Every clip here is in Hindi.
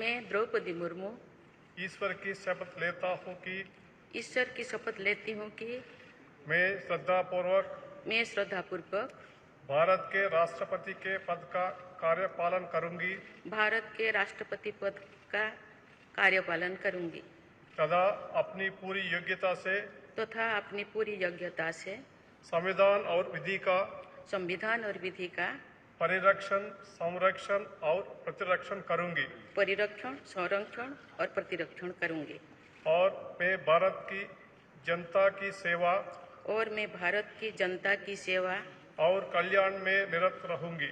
मैं द्रौपदी मुर्मू ईश्वर की शपथ लेता हूँ कि ईश्वर की शपथ लेती हूँ कि मैं श्रद्धापूर्वक भारत के राष्ट्रपति के पद का कार्यपालन करूंगी भारत के राष्ट्रपति पद का कार्यपालन करूंगी तथा अपनी पूरी योग्यता से संविधान और विधि का परिरक्षण, संरक्षण और प्रतिरक्षण करूंगी और मैं भारत की जनता की सेवा और कल्याण में निरत रहूंगी।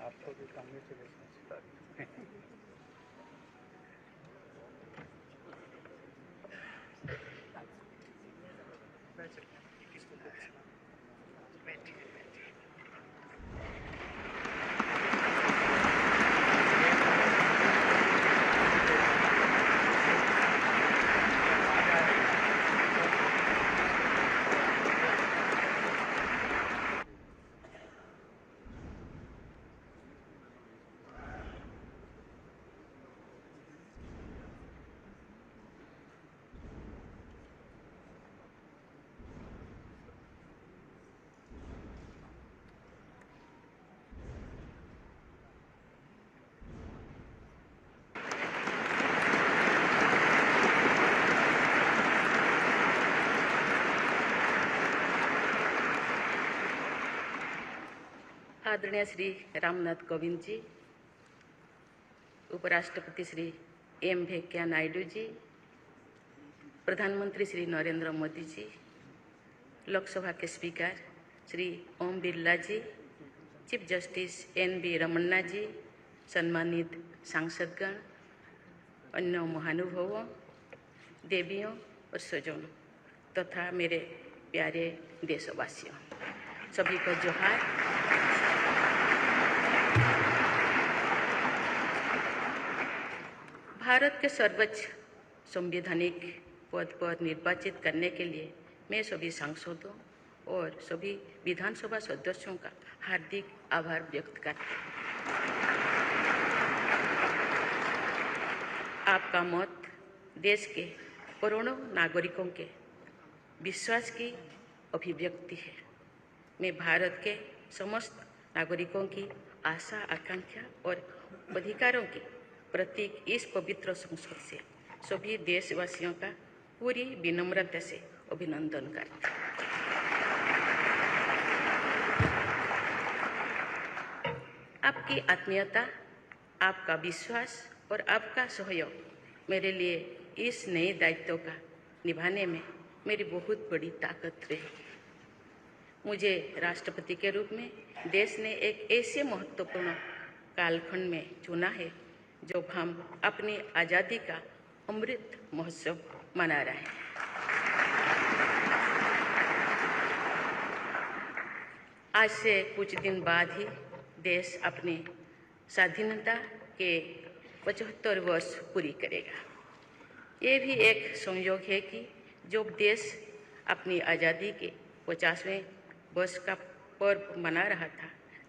आपको भी सामने से आदरणीय श्री रामनाथ कोविंद जी, उपराष्ट्रपति श्री एम वेंकैया नायडू जी, प्रधानमंत्री श्री नरेंद्र मोदी जी, लोकसभा के स्पीकर श्री ओम बिरला जी, चीफ जस्टिस एन.वी. रमन्ना जी, सम्मानित सांसदगण, अन्य महानुभावों, देवियों और स्वजनों तथा मेरे प्यारे देशवासियों, सभी को जोहार। भारत के सर्वोच्च संवैधानिक पद पर निर्वाचित करने के लिए मैं सभी सांसदों और सभी विधानसभा सदस्यों का हार्दिक आभार व्यक्त करती हूँ। आपका मत देश के करोड़ों नागरिकों के विश्वास की अभिव्यक्ति है। मैं भारत के समस्त नागरिकों की आशा, आकांक्षा और अधिकारों की प्रतीक इस पवित्र संसद से सभी देशवासियों का पूरी विनम्रता से अभिनंदन करता हूँ। आपकी आत्मीयता, आपका विश्वास और आपका सहयोग मेरे लिए इस नए दायित्व का निभाने में मेरी बहुत बड़ी ताकत रही। मुझे राष्ट्रपति के रूप में देश ने एक ऐसे महत्वपूर्ण कालखंड में चुना है जब हम अपनी आज़ादी का अमृत महोत्सव मना रहे हैं। आज से कुछ दिन बाद ही देश अपनी स्वाधीनता के 75 वर्ष पूरी करेगा। ये भी एक संयोग है कि जब देश अपनी आज़ादी के 50वें वर्ष का पर्व मना रहा था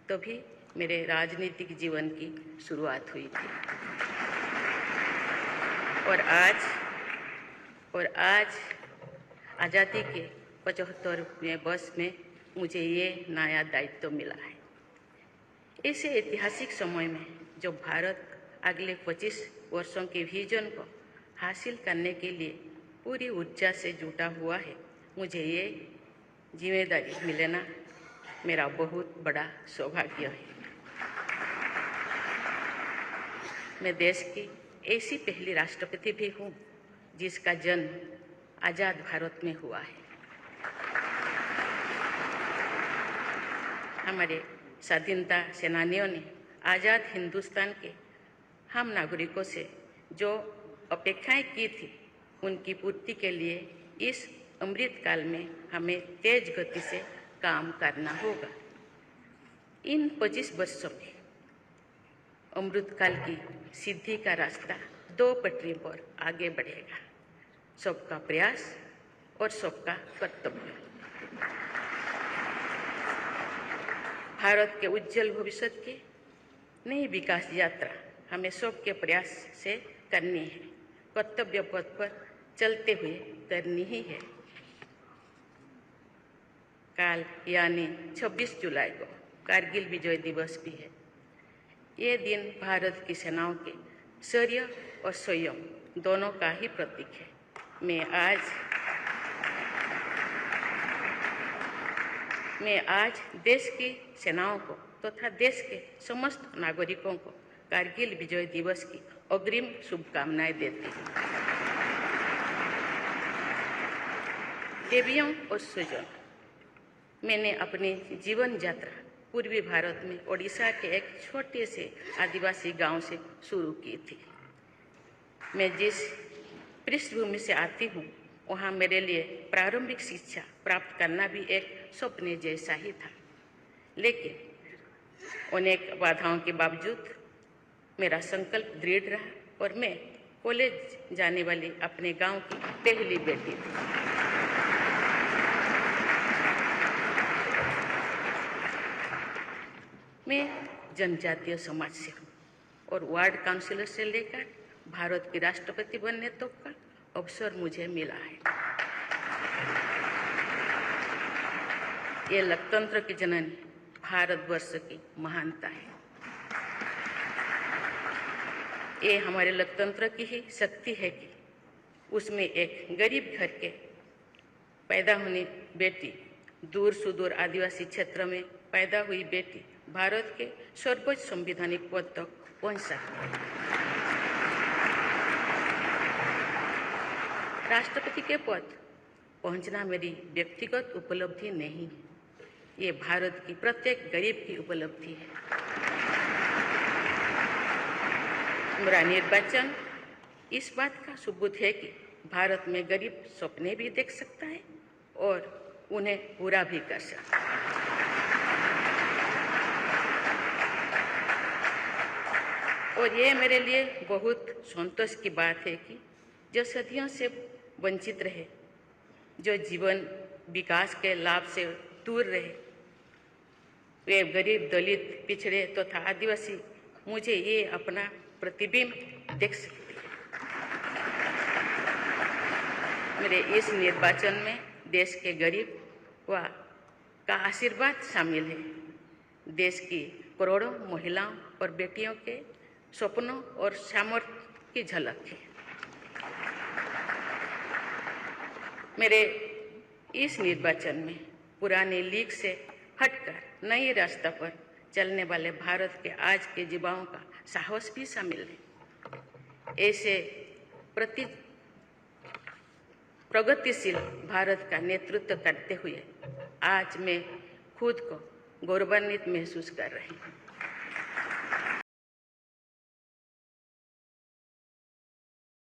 तभी मेरे राजनीतिक जीवन की शुरुआत हुई थी। और आज आज़ादी के 75वें वर्ष में मुझे ये नया दायित्व मिला है। ऐसे ऐतिहासिक समय में जो भारत अगले 25 वर्षों के विजन को हासिल करने के लिए पूरी ऊर्जा से जुटा हुआ है, मुझे ये जिम्मेदारी मिलना मेरा बहुत बड़ा सौभाग्य है। मैं देश की ऐसी पहली राष्ट्रपति भी हूँ जिसका जन्म आज़ाद भारत में हुआ है। हमारे स्वाधीनता सेनानियों ने आज़ाद हिंदुस्तान के हम नागरिकों से जो अपेक्षाएं की थी, उनकी पूर्ति के लिए इस अमृत काल में हमें तेज गति से काम करना होगा। इन 25 वर्षों में अमृत काल की सिद्धि का रास्ता 2 पटरियों पर आगे बढ़ेगा, सबका प्रयास और सबका कर्तव्य। भारत के उज्जवल भविष्य की नई विकास यात्रा हमें सबके प्रयास से करनी है, कर्तव्य पथ पर चलते हुए करनी ही है। कल यानी 26 जुलाई को कारगिल विजय दिवस भी है। ये दिन भारत की सेनाओं के शौर्य और संयम दोनों का ही प्रतीक है। मैं आज देश की सेनाओं को तथा देश के समस्त नागरिकों को कारगिल विजय दिवस की अग्रिम शुभकामनाएं देती हूँ। देवियों और सुजन, मैंने अपनी जीवन यात्रा पूर्वी भारत में ओडिशा के एक छोटे से आदिवासी गांव से शुरू की थी। मैं जिस पृष्ठभूमि से आती हूँ, वहाँ मेरे लिए प्रारंभिक शिक्षा प्राप्त करना भी एक सपने जैसा ही था, लेकिन अनेक बाधाओं के बावजूद मेरा संकल्प दृढ़ रहा और मैं कॉलेज जाने वाली अपने गांव की पहली बेटी थी। मैं जनजातीय समाज से हूँ और वार्ड काउंसिलर से लेकर भारत की राष्ट्रपति बनने तक का अवसर मुझे मिला है। ये लोकतंत्र की जननी भारतवर्ष की महानता है। ये हमारे लोकतंत्र की ही शक्ति है कि उसमें एक गरीब घर के पैदा होने बेटी, दूर सुदूर आदिवासी क्षेत्र में पैदा हुई बेटी भारत के सर्वोच्च संवैधानिक पद तक पहुंच सकती है। राष्ट्रपति के पद पहुंचना मेरी व्यक्तिगत उपलब्धि नहीं है, ये भारत की प्रत्येक गरीब की उपलब्धि है। मेरा निर्वाचन इस बात का सबूत है कि भारत में गरीब सपने भी देख सकता है और उन्हें पूरा भी कर सकता है। और ये मेरे लिए बहुत संतोष की बात है कि जो सदियों से वंचित रहे, जो जीवन विकास के लाभ से दूर रहे, वे गरीब, दलित, पिछड़े तथा आदिवासी मुझे ये अपना प्रतिबिंब देख सकते हैं। मेरे इस निर्वाचन में देश के गरीब का आशीर्वाद शामिल है। देश की करोड़ों महिलाओं और बेटियों के सपनों और सामर्थ्य की झलक है। मेरे इस निर्वाचन में पुरानी लीग से हटकर नए रास्ते पर चलने वाले भारत के आज के युवाओं का साहस भी शामिल है। ऐसे प्रगतिशील भारत का नेतृत्व करते हुए आज मैं खुद को गौरवान्वित महसूस कर रही हूँ।